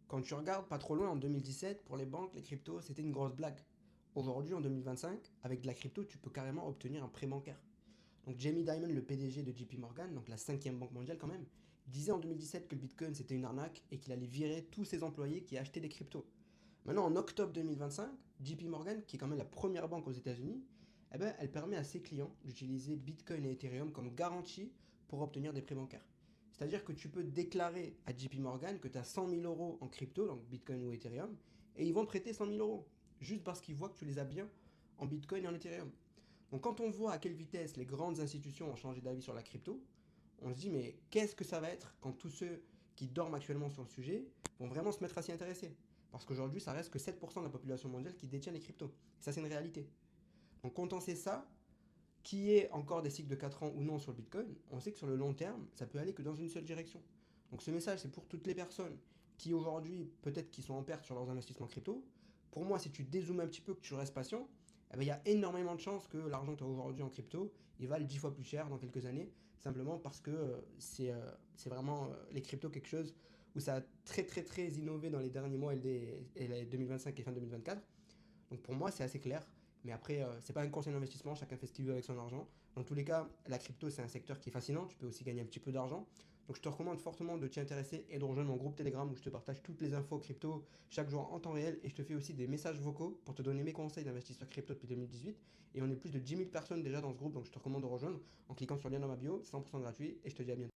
Quand tu regardes pas trop loin en 2017, pour les banques, les cryptos, c'était une grosse blague. Aujourd'hui, en 2025, avec de la crypto, tu peux carrément obtenir un prêt bancaire. Donc Jamie Dimon, le PDG de JP Morgan, donc la cinquième banque mondiale quand même, disait en 2017 que le Bitcoin c'était une arnaque et qu'il allait virer tous ses employés qui achetaient des cryptos. Maintenant, en octobre 2025, JP Morgan, qui est quand même la première banque aux États-Unis, eh ben, elle permet à ses clients d'utiliser Bitcoin et Ethereum comme garantie pour obtenir des prêts bancaires. C'est-à-dire que tu peux déclarer à JP Morgan que tu as 100 000 euros en crypto, donc Bitcoin ou Ethereum, et ils vont te prêter 100 000 euros, juste parce qu'ils voient que tu les as bien en Bitcoin et en Ethereum. Donc quand on voit à quelle vitesse les grandes institutions ont changé d'avis sur la crypto, on se dit mais qu'est-ce que ça va être quand tous ceux qui dorment actuellement sur le sujet vont vraiment se mettre à s'y intéresser. Parce qu'aujourd'hui, ça reste que 7% de la population mondiale qui détient les cryptos. Et ça, c'est une réalité. Donc quand on sait ça, qui est encore des cycles de 4 ans ou non sur le Bitcoin, on sait que sur le long terme, ça peut aller que dans une seule direction. Donc ce message, c'est pour toutes les personnes qui aujourd'hui, peut-être qui sont en perte sur leurs investissements crypto. Pour moi, si tu dézoomes un petit peu, que tu restes patient, eh ben, il y a énormément de chances que l'argent que tu as aujourd'hui en crypto, il vale 10 fois plus cher dans quelques années, simplement parce que c'est vraiment les cryptos quelque chose où ça a très très très innové dans les derniers mois et les 2025 et fin 2024. Donc pour moi, c'est assez clair. Mais après, c'est pas un conseil d'investissement, chacun fait ce qu'il veut avec son argent. Dans tous les cas, la crypto, c'est un secteur qui est fascinant, tu peux aussi gagner un petit peu d'argent. Donc je te recommande fortement de t'y intéresser et de rejoindre mon groupe Telegram où je te partage toutes les infos crypto chaque jour en temps réel et je te fais aussi des messages vocaux pour te donner mes conseils d'investisseur crypto depuis 2018. Et on est plus de 10 000 personnes déjà dans ce groupe, donc je te recommande de rejoindre en cliquant sur le lien dans ma bio, c'est 100% gratuit et je te dis à bientôt.